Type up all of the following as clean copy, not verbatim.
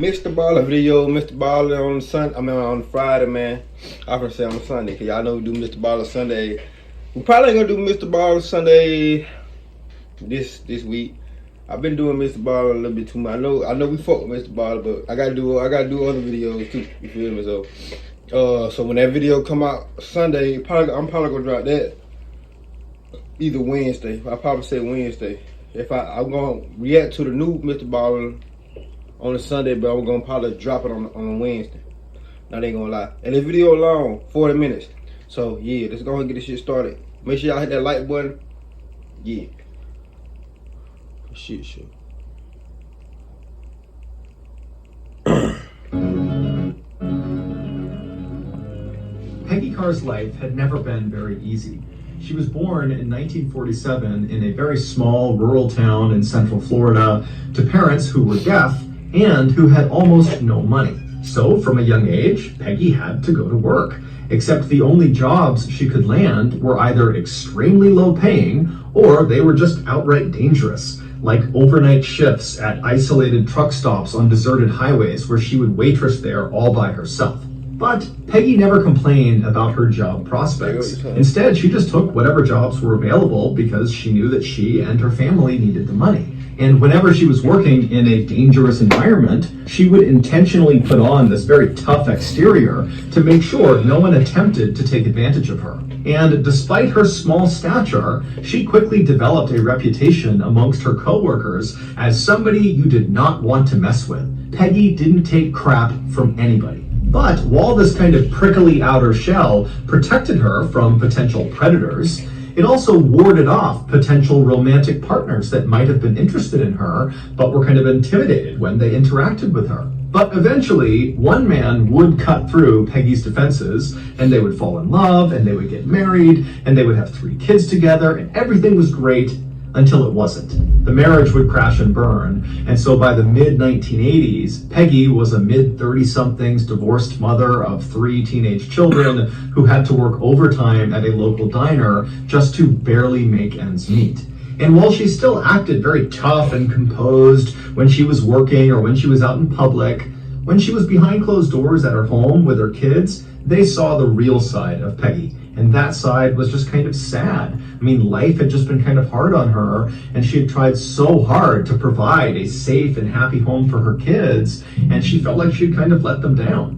Mr. Baller video, Mr. Baller on on Friday, man. I was gonna say on Sunday, cause y'all know we do Mr. Baller Sunday. We probably ain't gonna do Mr. Baller Sunday this week. I've been doing Mr. Baller a little bit too much. I know we fuck with Mr. Baller, but I gotta do other videos too. You feel me? So when that video come out Sunday, I'm probably gonna drop that either Wednesday. I probably say Wednesday. If I'm gonna react to the new Mr. Baller on a Sunday, but I'm gonna probably drop it on a Wednesday. Not ain't gonna lie. And this video long, 40 minutes. So yeah, let's go ahead and get this shit started. Make sure y'all hit that like button. Yeah. Shit. Peggy Carr's life had never been very easy. She was born in 1947 in a very small rural town in Central Florida to parents who were deaf and who had almost no money. So from a young age, Peggy had to go to work, except the only jobs she could land were either extremely low paying or they were just outright dangerous, like overnight shifts at isolated truck stops on deserted highways where she would waitress there all by herself. But Peggy never complained about her job prospects. Instead, she just took whatever jobs were available because she knew that she and her family needed the money. And whenever she was working in a dangerous environment, she would intentionally put on this very tough exterior to make sure no one attempted to take advantage of her. And despite her small stature, she quickly developed a reputation amongst her coworkers as somebody you did not want to mess with. Peggy didn't take crap from anybody. But while this kind of prickly outer shell protected her from potential predators, it also warded off potential romantic partners that might have been interested in her, but were kind of intimidated when they interacted with her. But eventually, one man would cut through Peggy's defenses, and they would fall in love, and they would get married, and they would have 3 kids together, and everything was great until it wasn't. The marriage would crash and burn, and so by the mid-1980s, Peggy was a mid-30-somethings divorced mother of 3 teenage children who had to work overtime at a local diner just to barely make ends meet. And while she still acted very tough and composed when she was working or when she was out in public, when she was behind closed doors at her home with her kids, they saw the real side of Peggy. And that side was just kind of sad. I mean, life had just been kind of hard on her, and she had tried so hard to provide a safe and happy home for her kids, and she felt like she'd kind of let them down.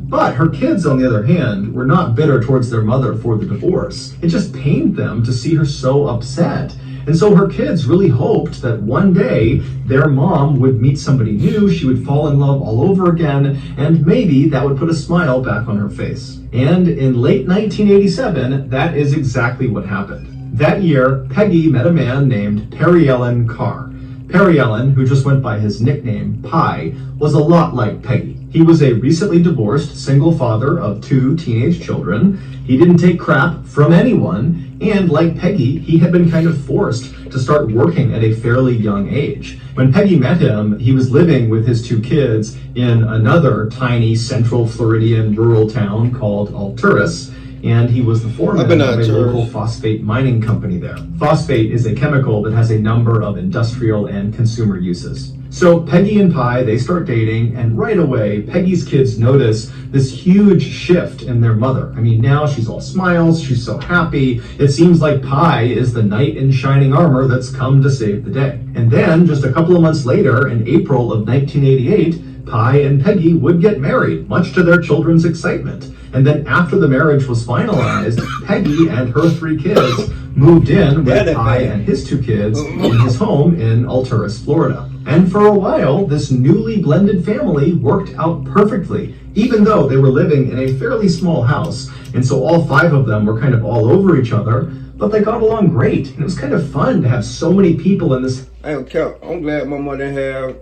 But her kids, on the other hand, were not bitter towards their mother for the divorce. It just pained them to see her so upset. And so her kids really hoped that one day their mom would meet somebody new, she would fall in love all over again, and maybe that would put a smile back on her face. And in late 1987, that is exactly what happened. That year, Peggy met a man named BALLEN Carr. BALLEN, who just went by his nickname Pie, was a lot like Peggy. He was a recently divorced single father of 2 teenage children. He didn't take crap from anyone, and like Peggy, he had been kind of forced to start working at a fairly young age. When Peggy met him, he was living with his 2 kids in another tiny Central Floridian rural town called Alturas, and he was the foreman of a local phosphate mining company there. Phosphate is a chemical that has a number of industrial and consumer uses. So Peggy and Pie, they start dating, and right away, Peggy's kids notice this huge shift in their mother. I mean, now she's all smiles, she's so happy. It seems like Pie is the knight in shining armor that's come to save the day. And then, just a couple of months later, in April of 1988, Pie and Peggy would get married, much to their children's excitement. And then after the marriage was finalized, Peggy and her 3 kids moved in with Pie and his 2 kids in his home in Alturas, Florida. And for a while, this newly blended family worked out perfectly, even though they were living in a fairly small house. And so all 5 of them were kind of all over each other, but they got along great. And it was kind of fun to have so many people in this. I'm glad my mother had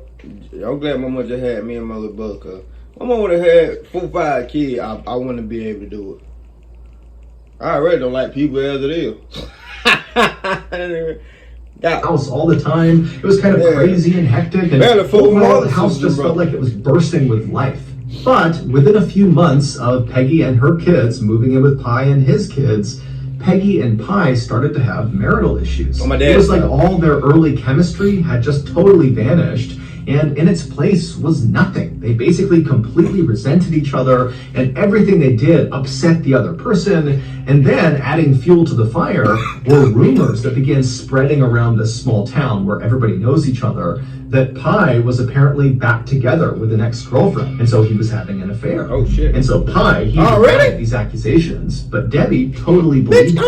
me and my little brother, cause my mom would have had 4 or 5 kids. I wouldn't be able to do it. I already don't like people as it is. House all the time. It was kind of crazy and hectic, and overall the house just felt like it was bursting with life. But within a few months of Peggy and her kids moving in with Pie and his kids, Peggy and Pie started to have marital issues. It was like all their early chemistry had just totally vanished, and in its place was nothing. They basically completely resented each other, and everything they did upset the other person. And then, adding fuel to the fire, were rumors that began spreading around this small town where everybody knows each other, that Pi was apparently back together with an ex-girlfriend, and so he was having an affair. Oh shit. And so Pi, he denied these accusations, but Debbie totally believed him.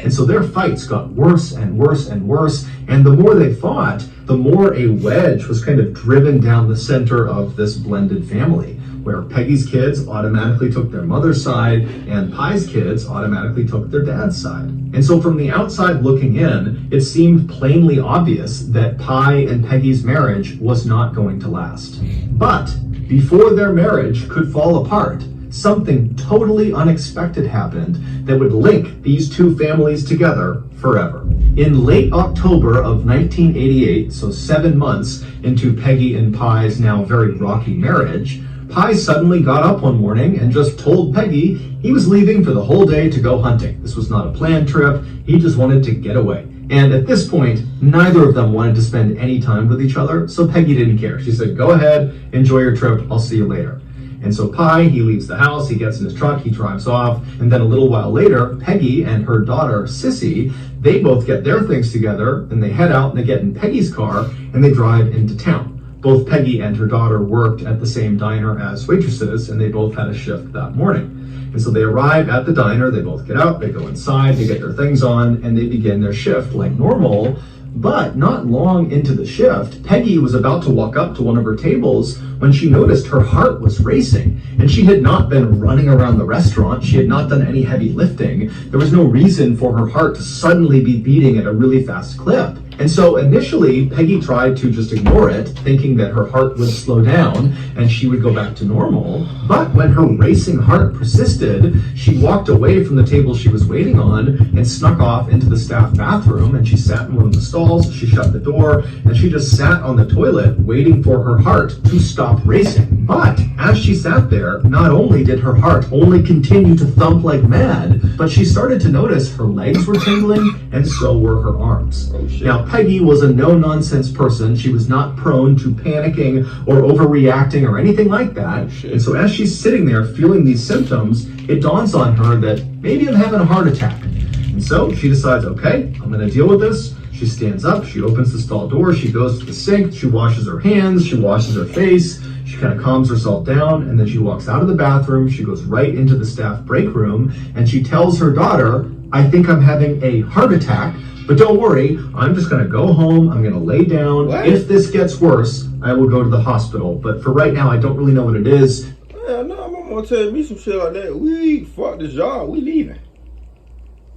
And so their fights got worse and worse and worse, and the more they fought, the more a wedge was kind of driven down the center of this blended family, where Peggy's kids automatically took their mother's side and Pi's kids automatically took their dad's side. And so from the outside looking in, it seemed plainly obvious that Pi and Peggy's marriage was not going to last. But before their marriage could fall apart, something totally unexpected happened that would link these two families together forever. In late October of 1988, so 7 months into Peggy and Pi's now very rocky marriage, Pi suddenly got up one morning and just told Peggy he was leaving for the whole day to go hunting. This was not a planned trip, he just wanted to get away. And at this point, neither of them wanted to spend any time with each other, so Peggy didn't care. She said, "Go ahead, enjoy your trip, I'll see you later." And so Pi, he leaves the house, he gets in his truck, he drives off, and then a little while later, Peggy and her daughter, Sissy, they both get their things together, and they head out and they get in Peggy's car, and they drive into town. Both Peggy and her daughter worked at the same diner as waitresses, and they both had a shift that morning. And so they arrive at the diner, they both get out, they go inside, they get their things on, and they begin their shift like normal. But not long into the shift, Peggy was about to walk up to one of her tables when she noticed her heart was racing. And she had not been running around the restaurant, she had not done any heavy lifting. There was no reason for her heart to suddenly be beating at a really fast clip. And so initially, Peggy tried to just ignore it, thinking that her heart would slow down and she would go back to normal. But when her racing heart persisted, she walked away from the table she was waiting on and snuck off into the staff bathroom, and she sat in one of the stalls, she shut the door, and she just sat on the toilet waiting for her heart to stop racing. But as she sat there, not only did her heart only continue to thump like mad, but she started to notice her legs were tingling and so were her arms. Oh, shit. Now, Peggy was a no-nonsense person. She was not prone to panicking or overreacting or anything like that. Oh, and so as she's sitting there feeling these symptoms, it dawns on her that maybe I'm having a heart attack. And so she decides, okay, I'm going to deal with this. She stands up, she opens the stall door, she goes to the sink, she washes her hands, she washes her face, she kind of calms herself down, and then she walks out of the bathroom, she goes right into the staff break room, and she tells her daughter, "I think I'm having a heart attack, but don't worry, I'm just going to go home, I'm going to lay down. What? If this gets worse, I will go to the hospital, but for right now, I don't really know what it is." Yeah, no, I'm gonna tell me some shit like that. We fuck this job, we leaving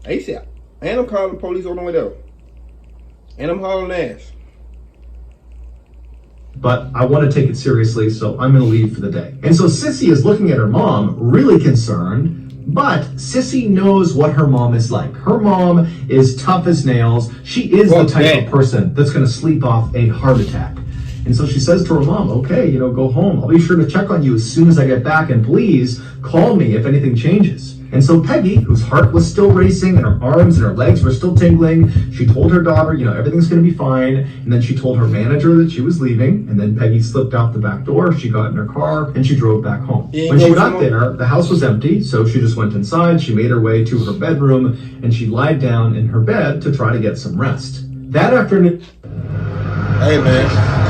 ASAP. And I'm calling the police on the way there. And I'm hauling ass. But I want to take it seriously, so I'm going to leave for the day. And so Sissy is looking at her mom, really concerned, but Sissy knows what her mom is like. Her mom is tough as nails. She is the type of person that's going to sleep off a heart attack. And so she says to her mom, "Okay, go home. I'll be sure to check on you as soon as I get back, and please call me if anything changes." And so Peggy, whose heart was still racing and her arms and her legs were still tingling, she told her daughter, everything's going to be fine. And then she told her manager that she was leaving. And then Peggy slipped out the back door. She got in her car and she drove back home. When she got there, the house was empty. So she just went inside. She made her way to her bedroom and she lied down in her bed to try to get some rest. That afternoon... Hey, man.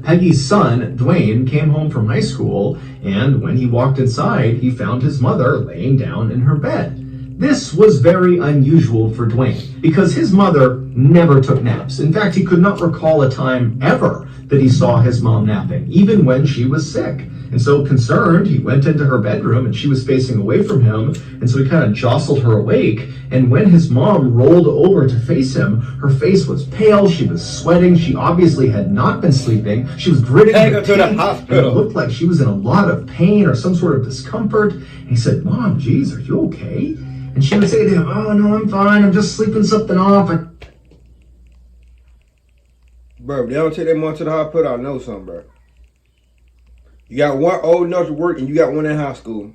Peggy's son, Dwayne, came home from high school, and when he walked inside, he found his mother laying down in her bed. This was very unusual for Dwayne, because his mother never took naps. In fact, he could not recall a time ever that he saw his mom napping, even when she was sick. And so concerned, he went into her bedroom and she was facing away from him. And so he kind of jostled her awake. And when his mom rolled over to face him, her face was pale. She was sweating. She obviously had not been sleeping. She was gritting her teeth. And it looked like she was in a lot of pain or some sort of discomfort. And he said, "Mom, geez, are you okay?" And she would say to him, "Oh, no, I'm fine. I'm just sleeping something off." Bro, if they don't take that mom to the hospital, I know something, bro. You got one old enough to work and you got one in high school.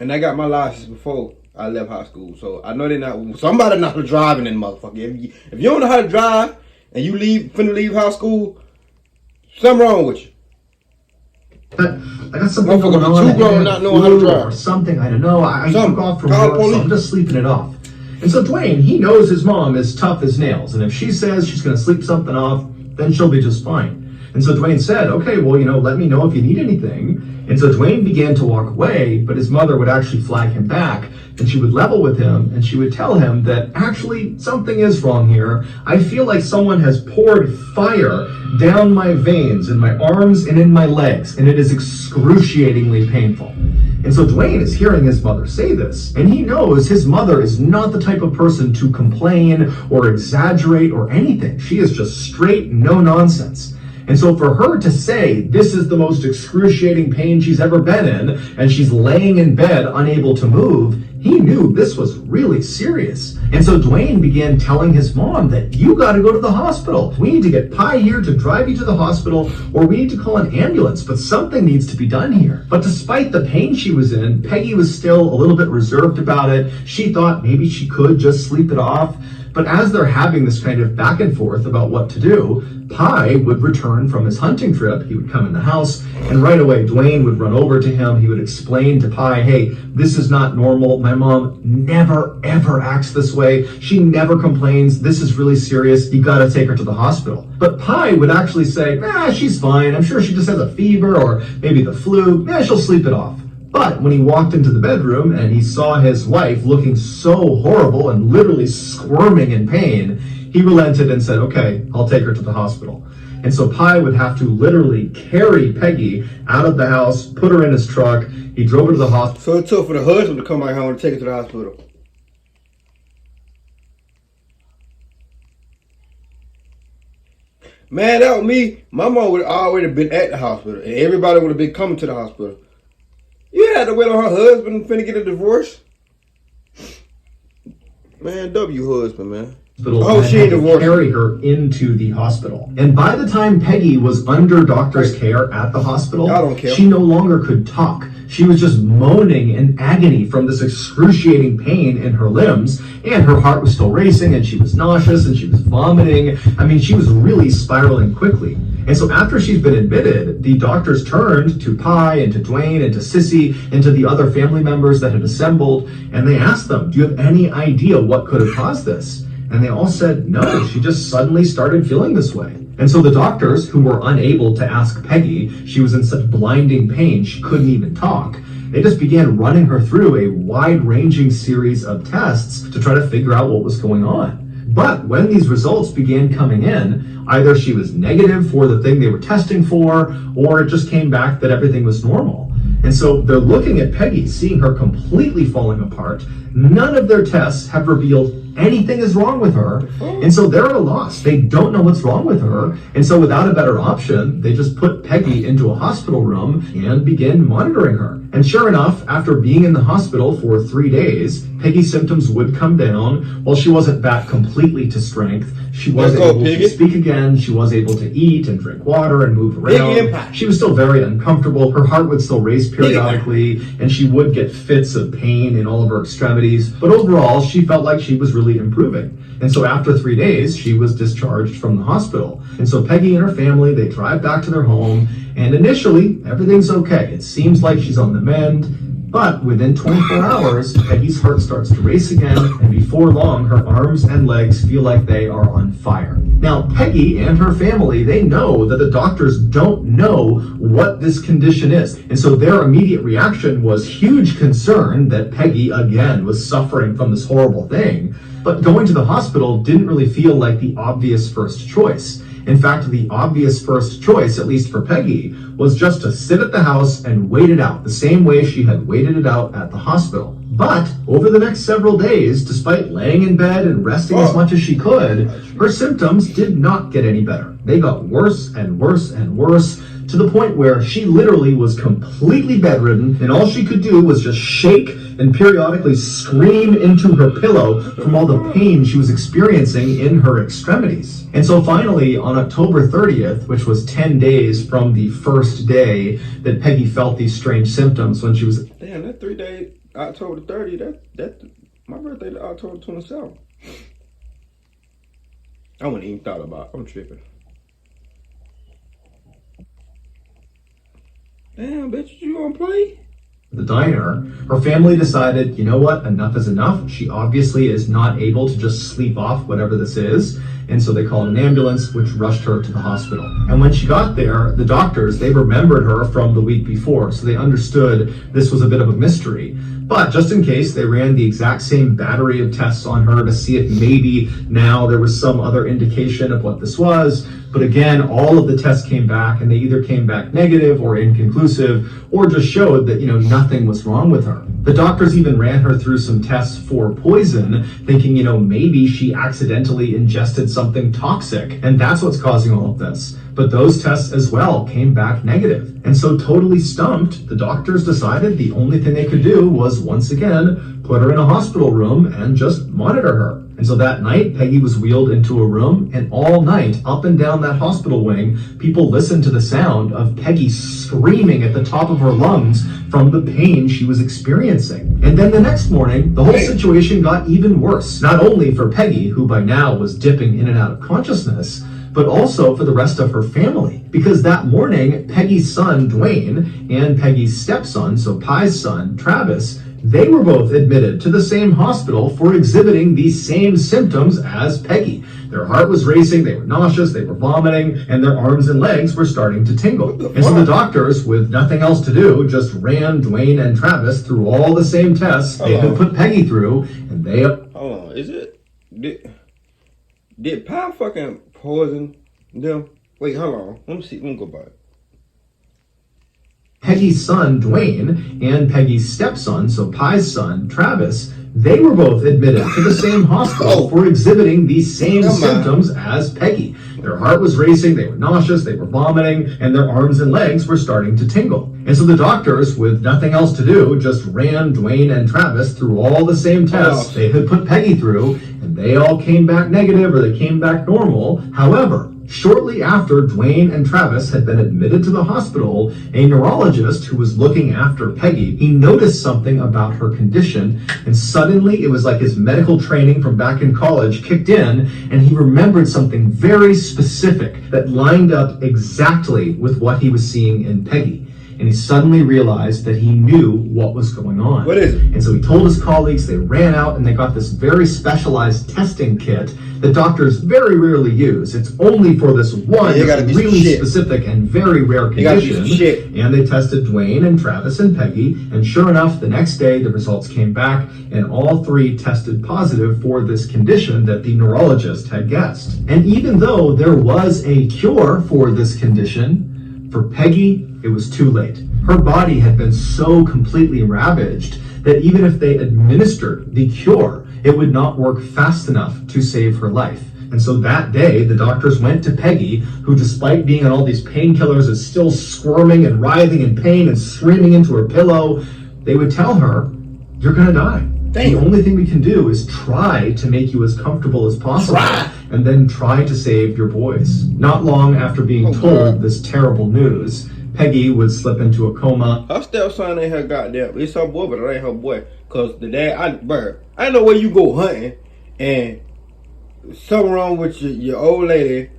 And I got my license before I left high school. So I know they not, somebody not driving in motherfucker. If you don't know how to drive and you finna leave high school, something wrong with you. I got something going on. Too grown not knowing how to drive. Or something, I don't know. I took off from work, so I'm just sleeping it off. And so Dwayne, he knows his mom is tough as nails. And if she says she's going to sleep something off, then she'll be just fine. And so Dwayne said, okay, well, let me know if you need anything. And so Dwayne began to walk away, but his mother would actually flag him back, and she would level with him, and she would tell him that actually something is wrong here. I feel like someone has poured fire down my veins in my arms and in my legs, and it is excruciatingly painful. And so Dwayne is hearing his mother say this, and he knows his mother is not the type of person to complain or exaggerate or anything. She is just straight, no nonsense. And so for her to say this is the most excruciating pain she's ever been in, and she's laying in bed unable to move, he knew this was really serious. And so Dwayne began telling his mom that you got to go to the hospital. We need to get Pi here to drive you to the hospital, or we need to call an ambulance, but something needs to be done here. But despite the pain she was in, Peggy was still a little bit reserved about it. She thought maybe she could just sleep it off. But as they're having this kind of back and forth about what to do, Pi would return from his hunting trip. He would come in the house, and right away Dwayne would run over to him. He would explain to Pi, hey, this is not normal. My mom never, ever acts this way. She never complains. This is really serious. You gotta take her to the hospital. But Pi would actually say, she's fine. I'm sure she just has a fever or maybe the flu. She'll sleep it off. But when he walked into the bedroom and he saw his wife looking so horrible and literally squirming in pain, he relented and said, okay, I'll take her to the hospital. And so Pi would have to literally carry Peggy out of the house, put her in his truck. He drove her to the hospital. So it took for the husband to come back home and take her to the hospital. Man, that was me. My mom would have already been at the hospital, and everybody would have been coming to the hospital. You had to wait on her husband finna get a divorce. Man, W husband, man. Oh, she ain't divorced. Carry her into the hospital. And by the time Peggy was under doctor's care at the hospital, I don't care. She no longer could talk. She was just moaning in agony from this excruciating pain in her limbs, and her heart was still racing, and she was nauseous, and she was vomiting. I mean, she was really spiraling quickly. And so after she's been admitted, the doctors turned to Pi and to Dwayne and to Sissy and to the other family members that had assembled, and they asked them, do you have any idea what could have caused this? And they all said, no, she just suddenly started feeling this way. And so the doctors, who were unable to ask Peggy, she was in such blinding pain she couldn't even talk, they just began running her through a wide-ranging series of tests to try to figure out what was going on. But when these results began coming in, either she was negative for the thing they were testing for, or it just came back that everything was normal. And so they're looking at Peggy, seeing her completely falling apart. None of their tests have revealed anything is wrong with her. And so they're at a loss. They don't know what's wrong with her. And so without a better option, they just put Peggy into a hospital room and begin monitoring her. And sure enough, after being in the hospital for 3 days, Peggy's symptoms would come down. While she wasn't back completely to strength, she was able to speak again. She was able to eat and drink water and move around. She was still very uncomfortable. Her heart would still race periodically, and she would get fits of pain in all of her extremities. But overall, she felt like she was really improving. And so after 3 days, she was discharged from the hospital. And so Peggy and her family, they drive back to their home, and initially, everything's okay. It seems like she's on the mend. But within 24 hours, Peggy's heart starts to race again, and before long, her arms and legs feel like they are on fire. Now, Peggy and her family, they know that the doctors don't know what this condition is. And so their immediate reaction was huge concern that Peggy, again, was suffering from this horrible thing. But going to the hospital didn't really feel like the obvious first choice. In fact, the obvious first choice, at least for Peggy, was just to sit at the house and wait it out, the same way she had waited it out at the hospital. But over the next several days, despite laying in bed and resting as much as she could, her symptoms did not get any better. They got worse and worse and worse, to the point where she literally was completely bedridden, and all she could do was just shake and periodically scream into her pillow from all the pain she was experiencing in her extremities. And so finally, on October 30th, which was 10 days from the first day that Peggy felt these strange symptoms when she was... Damn, that October 30th. That my birthday is October 27th. I wouldn't even thought about it. I'm tripping. Damn, bitch, you gonna play? The diner, her family decided, you know what, enough is enough. She obviously is not able to just sleep off whatever this is. And so they called an ambulance, which rushed her to the hospital. And when she got there, the doctors, they remembered her from the week before. So they understood this was a bit of a mystery. But just in case, they ran the exact same battery of tests on her to see if maybe now there was some other indication of what this was. But again, all of the tests came back, and they either came back negative or inconclusive, or just showed that, nothing was wrong with her. The doctors even ran her through some tests for poison, thinking, maybe she accidentally ingested something toxic, and that's what's causing all of this. But those tests as well came back negative. And so totally stumped, the doctors decided the only thing they could do was once again put her in a hospital room and just monitor her. And so that night, Peggy was wheeled into a room, and all night, up and down that hospital wing, people listened to the sound of Peggy screaming at the top of her lungs from the pain she was experiencing. And then the next morning, the whole situation got even worse. Not only for Peggy, who by now was dipping in and out of consciousness, but also for the rest of her family. Because that morning, Peggy's son, Dwayne, and Peggy's stepson, so Pi's son, Travis, they were both admitted to the same hospital for exhibiting these same symptoms as Peggy. Their heart was racing, they were nauseous, they were vomiting, and their arms and legs were starting to tingle. And so the doctors, with nothing else to do, just ran Dwayne and Travis through all the same tests they had put Peggy through, and they... Hold on, is it... Did Pi fucking poison them? Wait, hold on. Let me see. Let me go back. Peggy's son, Dwayne, and Peggy's stepson, so Pi's son, Travis, they were both admitted to the same hospital for exhibiting these same symptoms as Peggy. Their heart was racing, they were nauseous, they were vomiting, and their arms and legs were starting to tingle. And so the doctors, with nothing else to do, just ran Dwayne and Travis through all the same tests they had put Peggy through, and they all came back negative or they came back normal. However, shortly after Dwayne and Travis had been admitted to the hospital, a neurologist who was looking after Peggy, he noticed something about her condition, and suddenly it was like his medical training from back in college kicked in, and he remembered something very specific that lined up exactly with what he was seeing in Peggy. And he suddenly realized that he knew what was going on. What is it? And so he told his colleagues, they ran out and they got this very specialized testing kit that doctors very rarely use. It's only for this one really specific and very rare condition. And they tested Dwayne and Travis and Peggy, and sure enough, the next day the results came back, and all three tested positive for this condition that the neurologist had guessed. And even though there was a cure for this condition, for Peggy, it was too late. Her body had been so completely ravaged that even if they administered the cure, it would not work fast enough to save her life. And so that day, the doctors went to Peggy, who despite being on all these painkillers is still squirming and writhing in pain and screaming into her pillow. They would tell her, "You're gonna die. The only thing we can do is try to make you as comfortable as possible, and then try to save your boys." Not long after being told this terrible news, Peggy would slip into a coma. Her stepson ain't her goddamn. It's her boy, but it ain't her boy. Cause the dad, I know where you go hunting, and something wrong with your old lady,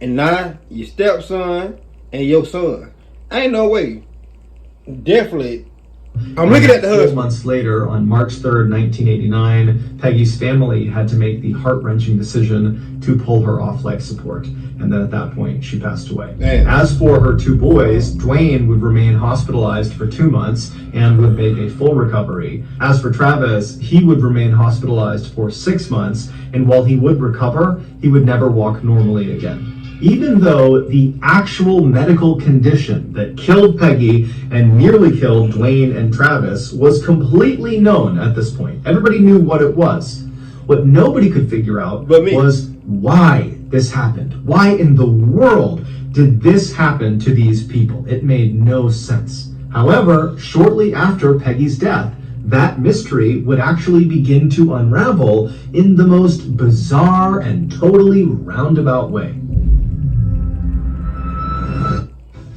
and now your stepson and your son. Ain't no way. Definitely. I'm looking at the husband. 12 months later, on March 3rd, 1989, Peggy's family had to make the heart-wrenching decision to pull her off life support. And then at that point, she passed away. Man. As for her two boys, Dwayne would remain hospitalized for 2 months and would make a full recovery. As for Travis, he would remain hospitalized for 6 months, and while he would recover, he would never walk normally again. Even though the actual medical condition that killed Peggy and nearly killed Dwayne and Travis was completely known at this point. Everybody knew what it was. What nobody could figure out was why this happened. Why in the world did this happen to these people? It made no sense. However, shortly after Peggy's death, that mystery would actually begin to unravel in the most bizarre and totally roundabout way.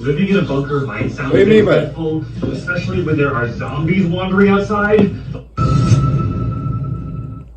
Living in a bunker might sound What do a you mean bit by that? dreadful, especially when there are zombies wandering outside.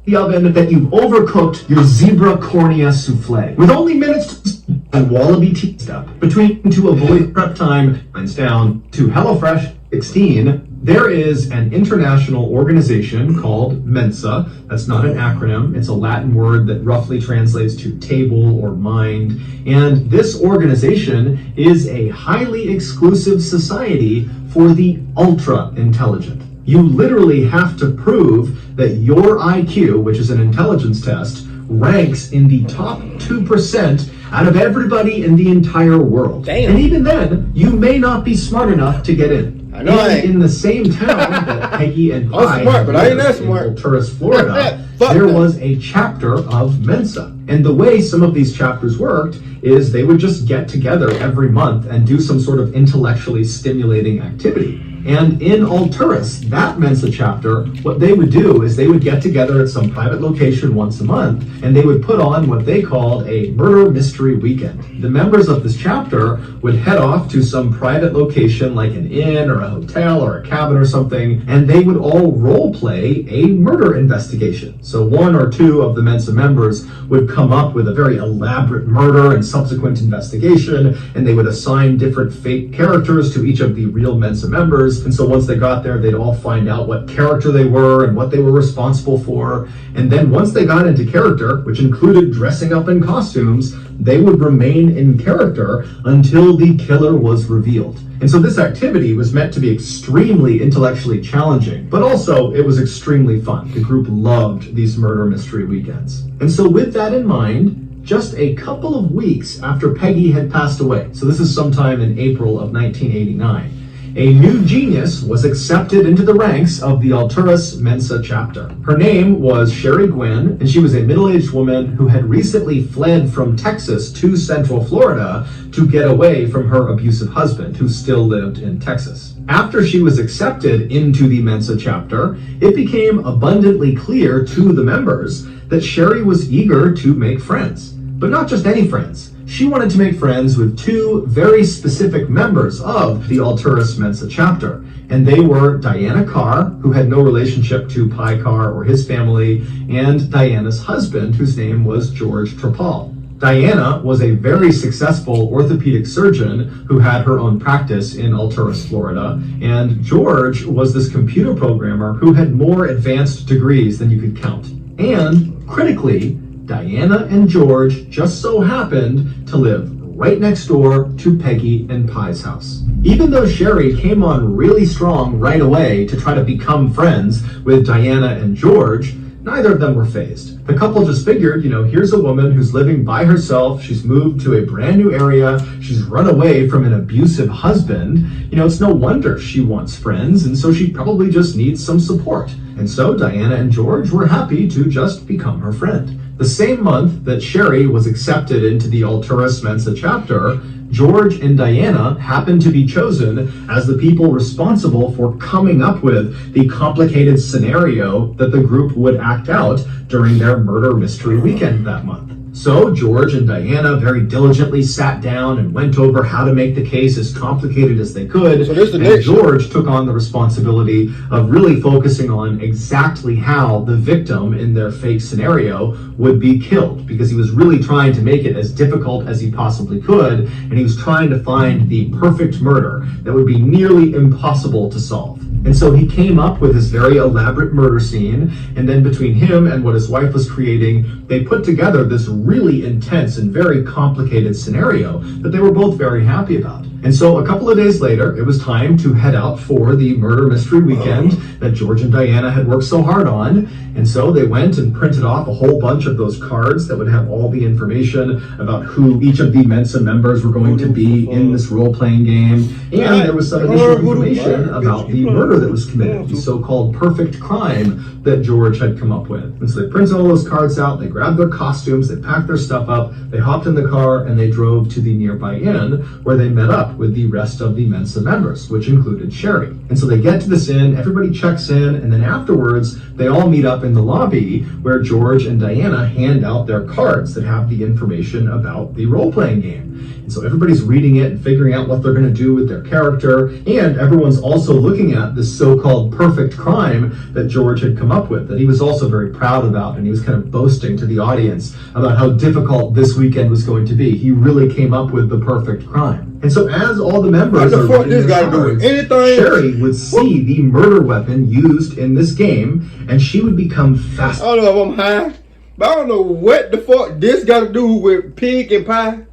The oven that you've overcooked your zebra cornea souffle with only minutes and wallaby tea step between to avoid prep time. Hands down to HelloFresh 16. There is an international organization called Mensa. That's not an acronym. It's a Latin word that roughly translates to table or mind. And this organization is a highly exclusive society for the ultra intelligent. You literally have to prove that your IQ, which is an intelligence test, ranks in the top 2% out of everybody in the entire world. Damn. And even then, you may not be smart enough to get in. I know I ain't. In the same town that Peggy and I'm Pi smart, but I ain't that lived smart. in Alturas, Florida, Fuck there that. was a chapter of Mensa. And the way some of these chapters worked is they would just get together every month and do some sort of intellectually stimulating activity. And in Alturas, that Mensa chapter, what they would do is they would get together at some private location once a month, and they would put on what they called a murder mystery weekend. The members of this chapter would head off to some private location like an inn or a hotel or a cabin or something, and they would all role play a murder investigation. So one or two of the Mensa members would come up with a very elaborate murder and subsequent investigation, and they would assign different fake characters to each of the real Mensa members. And so once they got there, they'd all find out what character they were and what they were responsible for. And then once they got into character, which included dressing up in costumes, they would remain in character until the killer was revealed. And so this activity was meant to be extremely intellectually challenging, but also it was extremely fun. The group loved these murder mystery weekends. And so with that in mind, just a couple of weeks after Peggy had passed away, so this is sometime in April of 1989, a new genius was accepted into the ranks of the Alturas Mensa chapter. Her name was Sherry Gwynn, and she was a middle-aged woman who had recently fled from Texas to Central Florida to get away from her abusive husband, who still lived in Texas. After she was accepted into the Mensa chapter, it became abundantly clear to the members that Sherry was eager to make friends. But not just any friends. She wanted to make friends with two very specific members of the Alturas Mensa chapter. And they were Diana Carr, who had no relationship to Pi Carr or his family, and Diana's husband, whose name was George Trapal. Diana was a very successful orthopedic surgeon who had her own practice in Alturas, Florida, and George was this computer programmer who had more advanced degrees than you could count. And, critically, Diana and George just so happened to live right next door to Peggy and Pi's house. Even though Sherry came on really strong right away to try to become friends with Diana and George, neither of them were fazed. The couple just figured, here's a woman who's living by herself, she's moved to a brand new area, she's run away from an abusive husband, it's no wonder she wants friends, and so she probably just needs some support. And so Diana and George were happy to just become her friend. The same month that Sherry was accepted into the Alturas Mensa chapter, George and Diana happened to be chosen as the people responsible for coming up with the complicated scenario that the group would act out during their murder mystery weekend that month. So George and Diana very diligently sat down and went over how to make the case as complicated as they could. And George took on the responsibility of really focusing on exactly how the victim in their fake scenario would be killed, because he was really trying to make it as difficult as he possibly could, and he was trying to find the perfect murder that would be nearly impossible to solve. And so he came up with this very elaborate murder scene, and then between him and what his wife was creating, they put together this really intense and very complicated scenario that they were both very happy about. And so a couple of days later, it was time to head out for the murder mystery weekend that George and Diana had worked so hard on. And so they went and printed off a whole bunch of those cards that would have all the information about who each of the Mensa members were going to be in this role-playing game. And there was some additional information about the murder that was committed, the so-called perfect crime that George had come up with. And so they printed all those cards out, they grabbed their costumes, they packed their stuff up, they hopped in the car, and they drove to the nearby inn where they met up with the rest of the Mensa members, which included Sherry. And so they get to this inn, everybody checks in, and then afterwards, they all meet up in the lobby where George and Diana hand out their cards that have the information about the role-playing game. And so everybody's reading it and figuring out what they're going to do with their character, and everyone's also looking at this so-called perfect crime that George had come up with, that he was also very proud about, and he was kind of boasting to the audience about how difficult this weekend was going to be. He really came up with the perfect crime. And so as all the members are reading their cards, Sherry would see the murder weapon used in this game, and she would become fascinated. I don't know if I'm high, but I don't know what the fuck this got to do with pig and pie.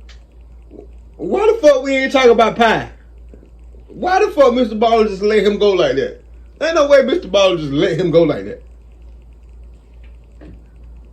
Why the fuck we ain't talking about pie? Why the fuck Mr. Baller just let him go like that? Ain't no way Mr. Baller just let him go like that.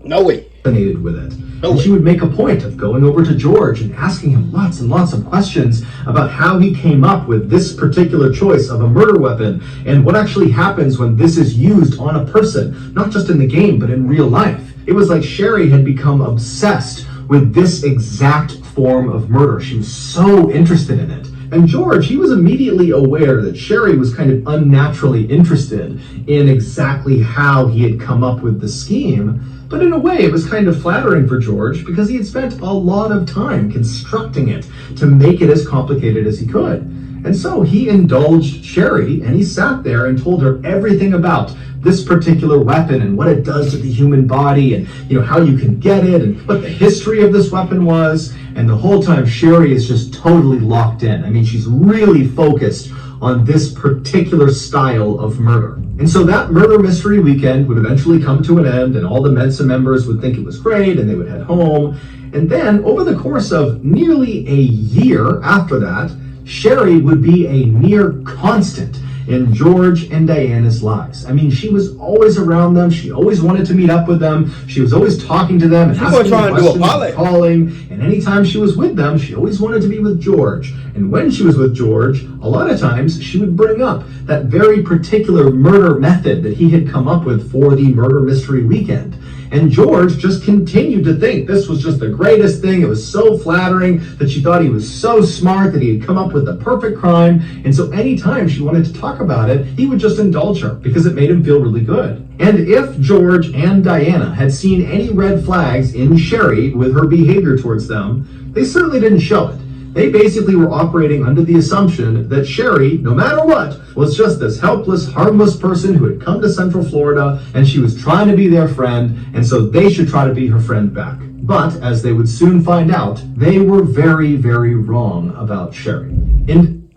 No way. With it. And she would make a point of going over to George and asking him lots and lots of questions about how he came up with this particular choice of a murder weapon and what actually happens when this is used on a person, not just in the game, but in real life. It was like Sherry had become obsessed with this exact form of murder. She was so interested in it. And George, he was immediately aware that Sherry was kind of unnaturally interested in exactly how he had come up with the scheme. But in a way, it was kind of flattering for George because he had spent a lot of time constructing it to make it as complicated as he could. And so he indulged Sherry, and he sat there and told her everything about this particular weapon and what it does to the human body, and how you can get it and what the history of this weapon was. And the whole time Sherry is just totally locked in. I mean, she's really focused on this particular style of murder. And so that murder mystery weekend would eventually come to an end, and all the Mensa members would think it was great and they would head home. And then over the course of nearly a year after that, Sherry would be a near constant in George and Diana's lives. I mean, she was always around them. She always wanted to meet up with them. She was always talking to them and asking them questions and calling. And anytime she was with them, she always wanted to be with George. And when she was with George, a lot of times she would bring up that very particular murder method that he had come up with for the murder mystery weekend. And George just continued to think this was just the greatest thing. It was so flattering that she thought he was so smart that he had come up with the perfect crime. And so anytime she wanted to talk about it, he would just indulge her because it made him feel really good. And if George and Diana had seen any red flags in Sherry with her behavior towards them, they certainly didn't show it. They basically were operating under the assumption that Sherry, no matter what, was just this helpless, harmless person who had come to Central Florida, and she was trying to be their friend, and so they should try to be her friend back. But, as they would soon find out, they were very, very wrong about Sherry.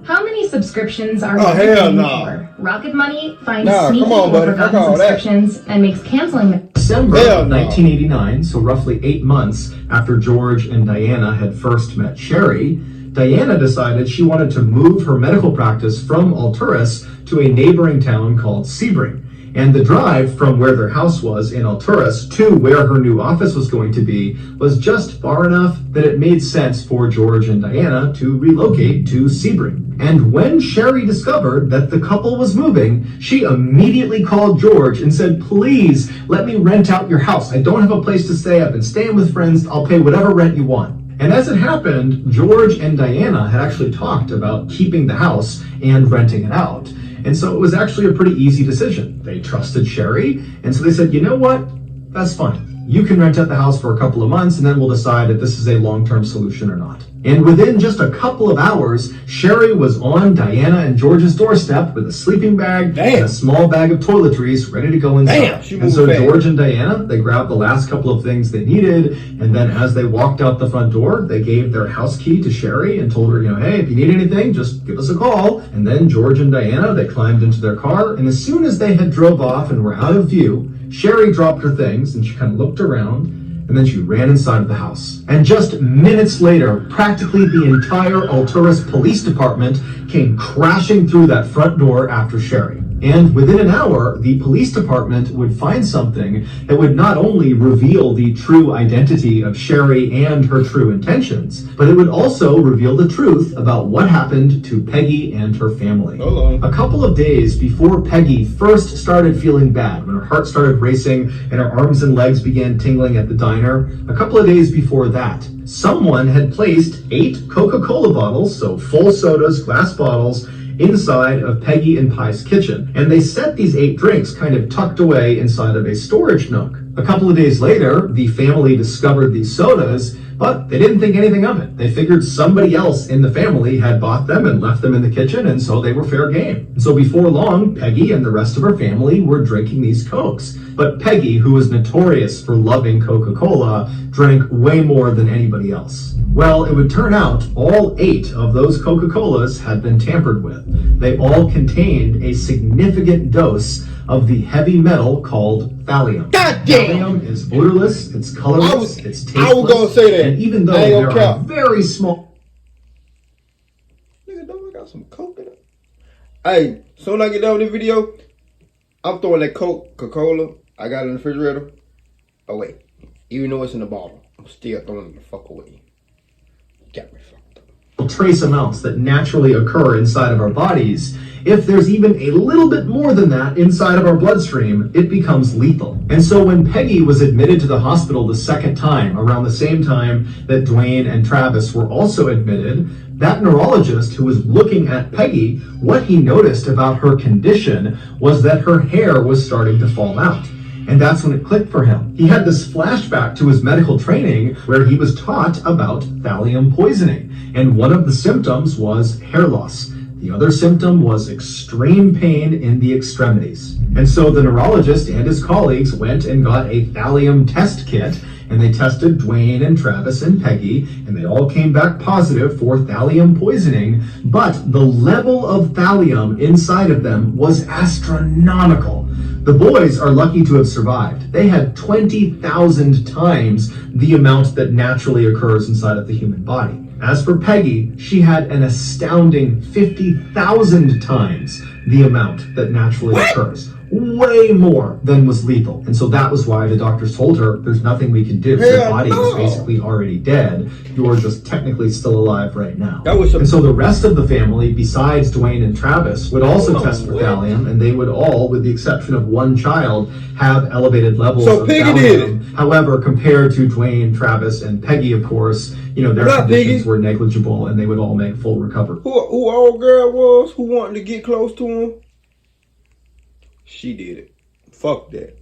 How many subscriptions are you paying for? Rocket Money finds sneaky or forgotten subscriptions and makes canceling December of 1989, so roughly 8 months after George and Diana had first met Sherry, Diana decided she wanted to move her medical practice from Alturas to a neighboring town called Sebring. And the drive from where their house was in Alturas to where her new office was going to be was just far enough that it made sense for George and Diana to relocate to Sebring. And when Sherry discovered that the couple was moving, she immediately called George and said, "Please let me rent out your house. I don't have a place to stay. I've been staying with friends. I'll pay whatever rent you want." And as it happened, George and Diana had actually talked about keeping the house and renting it out. And so it was actually a pretty easy decision. They trusted Sherry, and so they said, "You know what? That's fine. You can rent out the house for a couple of months, and then we'll decide if this is a long-term solution or not." And within just a couple of hours, Sherry was on Diana and George's doorstep with a sleeping bag and a small bag of toiletries ready to go inside. And so George and Diana, they grabbed the last couple of things they needed, and then as they walked out the front door, they gave their house key to Sherry and told her, hey, if you need anything, just give us a call. And then George and Diana, they climbed into their car, and as soon as they had drove off and were out of view, Sherry dropped her things and she kind of looked around, and then she ran inside of the house. And just minutes later, practically the entire Alturas Police Department came crashing through that front door after Sherry. And within an hour, the police department would find something that would not only reveal the true identity of Sherry and her true intentions, but it would also reveal the truth about what happened to Peggy and her family. A couple of days before Peggy first started feeling bad, when her heart started racing and her arms and legs began tingling at the diner, a couple of days before that, someone had placed 8 Coca-Cola bottles, so full sodas, glass bottles, inside of Peggy and Pi's kitchen, and they set these 8 drinks kind of tucked away inside of a storage nook. A couple of days later, the family discovered these sodas, but they didn't think anything of it. They figured somebody else in the family had bought them and left them in the kitchen, and so they were fair game. And so before long, Peggy and the rest of her family were drinking these Cokes. But Peggy, who was notorious for loving Coca-Cola, drank way more than anybody else. Well, it would turn out all 8 of those Coca-Colas had been tampered with. They all contained a significant dose of the heavy metal called thallium. God damn! Thallium is odorless, it's colorless, it's tasteless. I was gonna say that. And even though there are very small... Nigga, don't I got some Coke in it? Hey, soon as I get done with this video, I'm throwing that Coca-Cola I got in the refrigerator away. Even though it's in the bottle, I'm still throwing it the fuck away. Got me fucked up. Trace amounts that naturally occur inside of our bodies. If there's even a little bit more than that inside of our bloodstream, it becomes lethal. And so when Peggy was admitted to the hospital the second time, around the same time that Dwayne and Travis were also admitted, that neurologist who was looking at Peggy, what he noticed about her condition was that her hair was starting to fall out. And that's when it clicked for him. He had this flashback to his medical training where he was taught about thallium poisoning. And one of the symptoms was hair loss. The other symptom was extreme pain in the extremities. And so the neurologist and his colleagues went and got a thallium test kit, and they tested Dwayne and Travis and Peggy, and they all came back positive for thallium poisoning, but the level of thallium inside of them was astronomical. The boys are lucky to have survived. They had 20,000 times the amount that naturally occurs inside of the human body. As for Peggy, she had an astounding 50,000 times the amount that naturally occurs. Way more than was lethal. And so that was why the doctors told her, there's nothing we can do. Your body is basically already dead. You're just technically still alive right now. And so the rest of the family, besides Dwayne and Travis, would also test for thallium, and they would all, with the exception of one child, have elevated levels of thallium. However, compared to Dwayne, Travis, and Peggy, of course, you know, their conditions were negligible, and they would all make full recovery. Who old girl was who wanted to get close to him? She did it. Fuck that.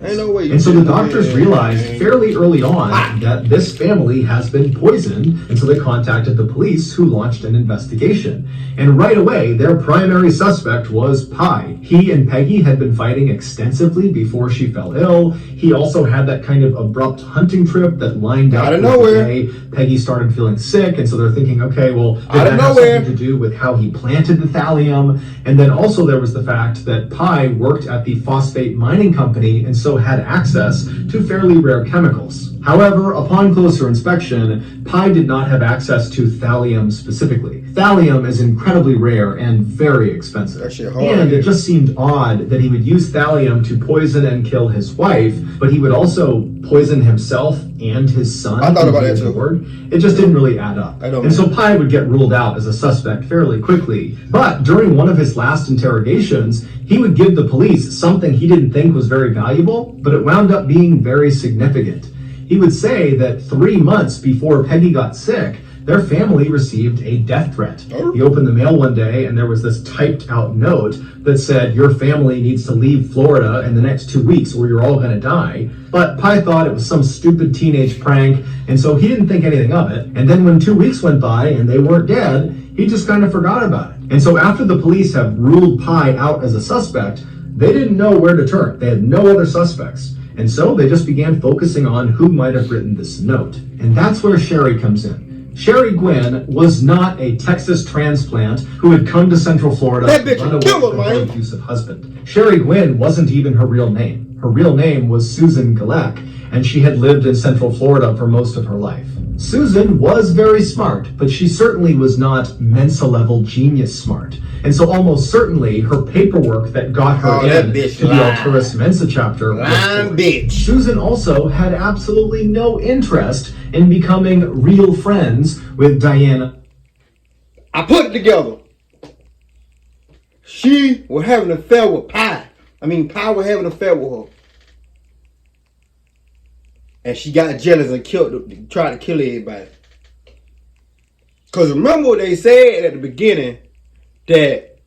Ain't no way. And so the doctors realized fairly early on that this family has been poisoned, and so they contacted the police, who launched an investigation. And right away, their primary suspect was Pi. He and Peggy had been fighting extensively before she fell ill. He also had that kind of abrupt hunting trip that lined up with the day Peggy started feeling sick, and so they're thinking, okay, well, did that have something to do with how he planted the thallium? And then also there was the fact that Pi worked at the phosphate mining company, and so had access to fairly rare chemicals. However, upon closer inspection, Pi did not have access to thallium specifically. Thallium is incredibly rare and very expensive. And it just seemed odd that he would use thallium to poison and kill his wife, but he would also poison himself and his son. I thought about that too. It just didn't really add up. And so Pi would get ruled out as a suspect fairly quickly. But during one of his last interrogations, he would give the police something he didn't think was very valuable, but it wound up being very significant. He would say that 3 months before Peggy got sick, their family received a death threat. He opened the mail one day and there was this typed out note that said, your family needs to leave Florida in the next 2 weeks or you're all gonna die. But Pi thought it was some stupid teenage prank, and so he didn't think anything of it. And then when 2 weeks went by and they weren't dead, he just kind of forgot about it. And so after the police have ruled Pi out as a suspect, they didn't know where to turn. They had no other suspects. And so they just began focusing on who might have written this note. And that's where Sherry comes in. Sherry Gwynn was not a Texas transplant who had come to Central Florida to run away from her abusive husband. Sherry Gwynn wasn't even her real name. Her real name was Susan Galek, and she had lived in Central Florida for most of her life. Susan was very smart, but she certainly was not Mensa-level genius smart. And so almost certainly her paperwork that got her in to the Alturas Mensa chapter was Susan also had absolutely no interest in becoming real friends with Diana. I put it together. She was having an affair with Pi. Pi was having an affair with her. And she got jealous and tried to kill everybody. Because remember what they said at the beginning, that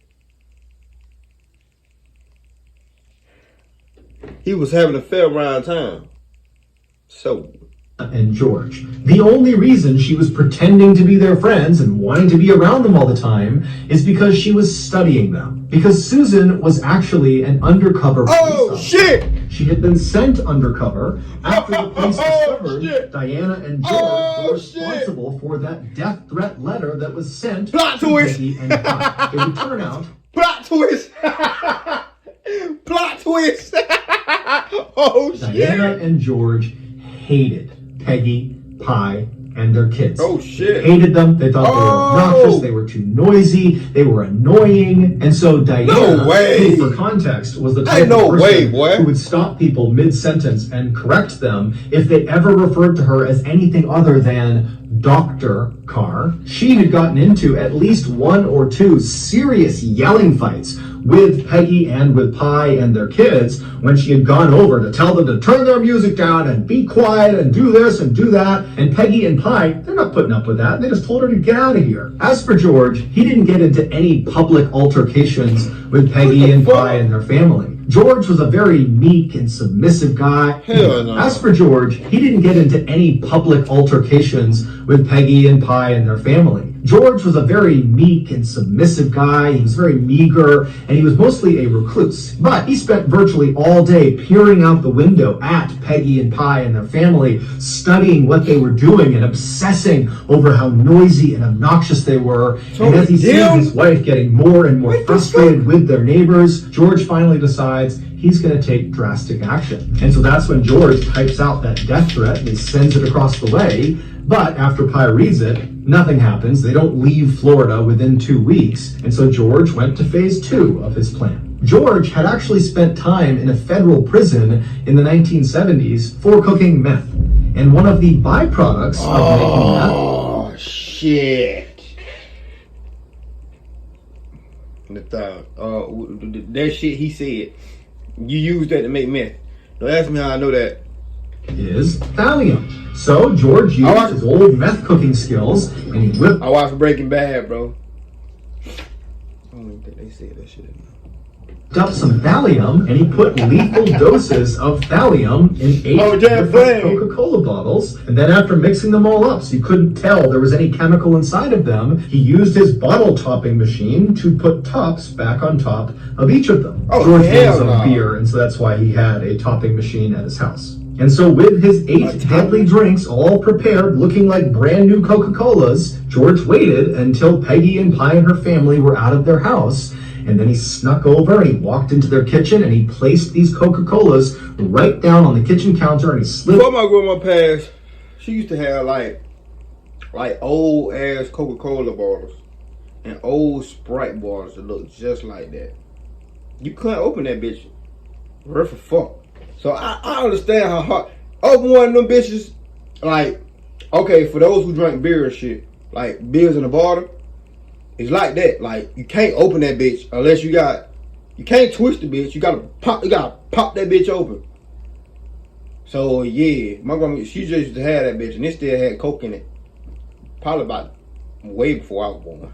he was having an affair around town. So. And George. The only reason she was pretending to be their friends and wanting to be around them all the time is because she was studying them. Because Susan was actually an undercover police officer. Shit! She had been sent undercover after the police discovered Diana and George were responsible for that death threat letter that was sent Plot to twist! Peggy and Pat. It would turn out... Plot twist! Plot twist! Oh, shit! Diana and George hated Peggy, Pie, and their kids. Oh, shit. They hated them. They thought they were obnoxious. They were too noisy. They were annoying. And so Diana, who for context, was the type of person who would stop people mid-sentence and correct them if they ever referred to her as anything other than Dr. Carr. She had gotten into at least 1 or 2 serious yelling fights with Peggy and with Pie and their kids when she had gone over to tell them to turn their music down and be quiet and do this and do that. And Peggy and Pie, they're not putting up with that. They just told her to get out of here. As for George, he didn't get into any public altercations with Peggy and Pie and their family. George was a very meek and submissive guy. Hell no. As for George, he didn't get into any public altercations with Peggy and Pie and their family. George was a very meek and submissive guy. He was very meager, and he was mostly a recluse. But he spent virtually all day peering out the window at Peggy and Pie and their family, studying what they were doing and obsessing over how noisy and obnoxious they were. And as he sees his wife getting more and more frustrated with their neighbors, George finally decides he's going to take drastic action. And so that's when George types out that death threat and he sends it across the way. But after Pie reads it, nothing happens. They don't leave Florida within 2 weeks. And so George went to phase 2 of his plan. George had actually spent time in a federal prison in the 1970s for cooking meth. And one of the byproducts of making meth... Oh, shit. That shit he said, you use that to make meth. Don't ask me how I know that. Is thallium. So George used his old meth cooking skills and he whipped... I watched Breaking Bad, bro. I don't even think they said that shit in up some thallium and he put lethal doses of thallium in 8 different Coca-Cola bottles. And then after mixing them all up so you couldn't tell there was any chemical inside of them, he used his bottle topping machine to put tops back on top of each of them. George made his own beer, and so that's why he had a topping machine at his house. And so with his 8 deadly drinks all prepared, looking like brand new Coca-Colas, George waited until Peggy and Pie and her family were out of their house. And then he snuck over and he walked into their kitchen and he placed these Coca-Colas right down on the kitchen counter and he slipped. Before my grandma passed, she used to have like old ass Coca-Cola bottles and old Sprite bottles that look just like that. You couldn't open that bitch. Worth a fuck. So I understand how hard. Open one of them bitches, like, okay, for those who drink beer and shit, like beers in a bottle, it's like that. Like, you can't open that bitch unless you can't twist the bitch. You gotta pop that bitch open. So yeah, my grandma, she just used to have that bitch and it still had Coke in it. Probably about way before I was born.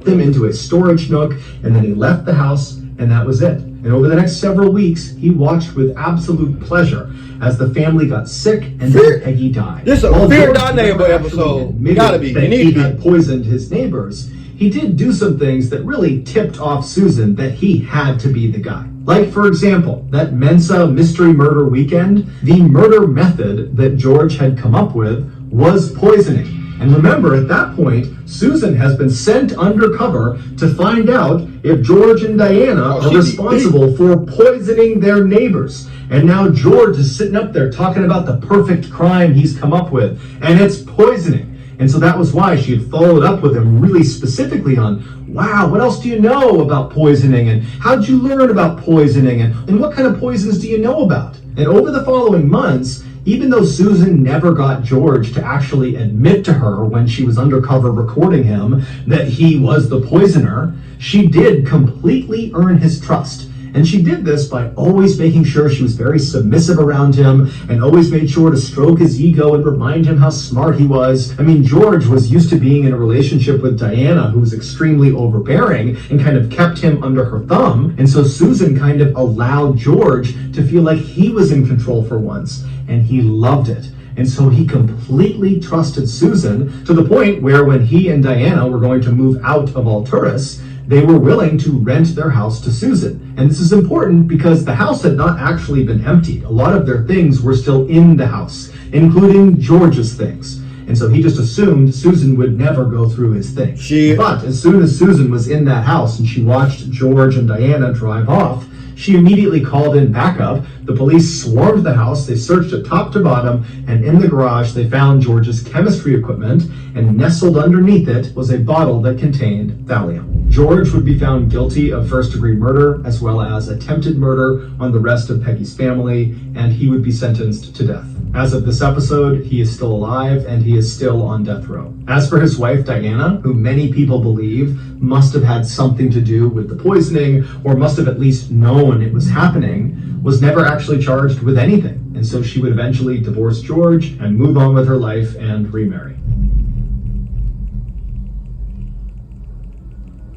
Them into a storage nook and then he left the house and that was it. And over the next several weeks, he watched with absolute pleasure as the family got sick and then Peggy died. This is a Fear Thy Neighbor episode. Gotta be. He had poisoned his neighbors. He did do some things that really tipped off Susan that he had to be the guy. Like, for example, that Mensa mystery murder weekend, the murder method that George had come up with was poisoning. And remember, at that point, Susan has been sent undercover to find out if George and Diana are responsible for poisoning their neighbors. And now George is sitting up there talking about the perfect crime he's come up with, and it's poisoning. And so that was why she had followed up with him really specifically on, wow, what else do you know about poisoning? And how'd you learn about poisoning? And what kind of poisons do you know about? And over the following months, even though Susan never got George to actually admit to her when she was undercover recording him that he was the poisoner, she did completely earn his trust. And she did this by always making sure she was very submissive around him and always made sure to stroke his ego and remind him how smart he was. I mean, George was used to being in a relationship with Diana, who was extremely overbearing and kind of kept him under her thumb. And so Susan kind of allowed George to feel like he was in control for once, and he loved it. And so he completely trusted Susan to the point where when he and Diana were going to move out of Alturas, they were willing to rent their house to Susan. And this is important because the house had not actually been emptied. A lot of their things were still in the house, including George's things. And so he just assumed Susan would never go through his thing. But as soon as Susan was in that house and she watched George and Diana drive off, she immediately called in backup. The police swarmed the house, they searched it top to bottom, and in the garage they found George's chemistry equipment, and nestled underneath it was a bottle that contained thallium. George would be found guilty of first-degree murder as well as attempted murder on the rest of Peggy's family, and he would be sentenced to death. As of this episode, he is still alive and he is still on death row. As for his wife, Diana, who many people believe must have had something to do with the poisoning or must have at least known it was happening, was never actually charged with anything. And so she would eventually divorce George and move on with her life and remarry.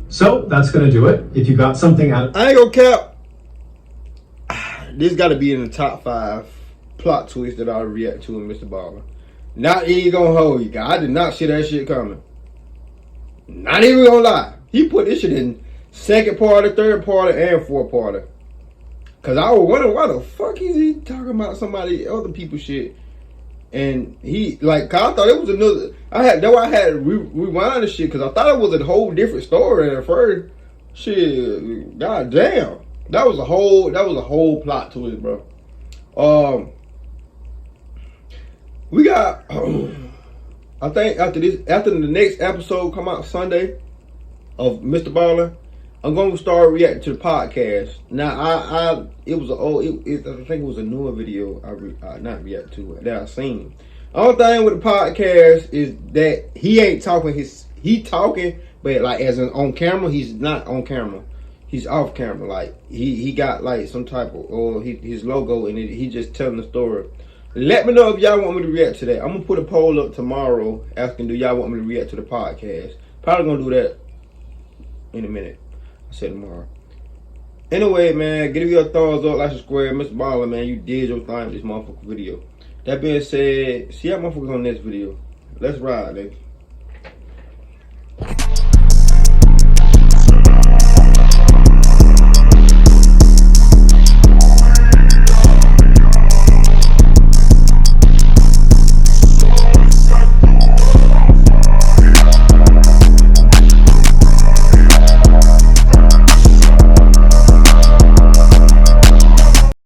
So that's going to do it. If you got something out of... I ain't gonna cap. This got to be in the top 5 plot twist that I react to in Mr. Baller. Not even gonna hold you, guys. I did not see that shit coming. Not even gonna lie. He put this shit in second party, third party, and fourth party. Cause I was wondering why the fuck is he talking about somebody, other people's shit. And he, like, cause I thought it was another, I had to rewind the shit cause I thought it was a whole different story at first. Shit, god damn. That was a whole plot twist, bro. We got, I think after the next episode come out Sunday of Mr. Baller, I'm going to start reacting to the podcast. Now, I think it was a newer video I not react to that I seen. Only thing with the podcast is that he ain't talking he talking, but like as in on camera, he's not on camera. He's off camera. Like he got like some type of or his logo and he just telling the story. Let me know if y'all want me to react to that. I'm gonna put a poll up tomorrow asking do y'all want me to react to the podcast. Probably gonna do that in a minute. I said tomorrow. Anyway, man, give your thumbs up, like, subscribe. Mr. Baller, man, you did your thing with this motherfucking video. That being said, see y'all motherfuckers on this video. Let's ride, nigga.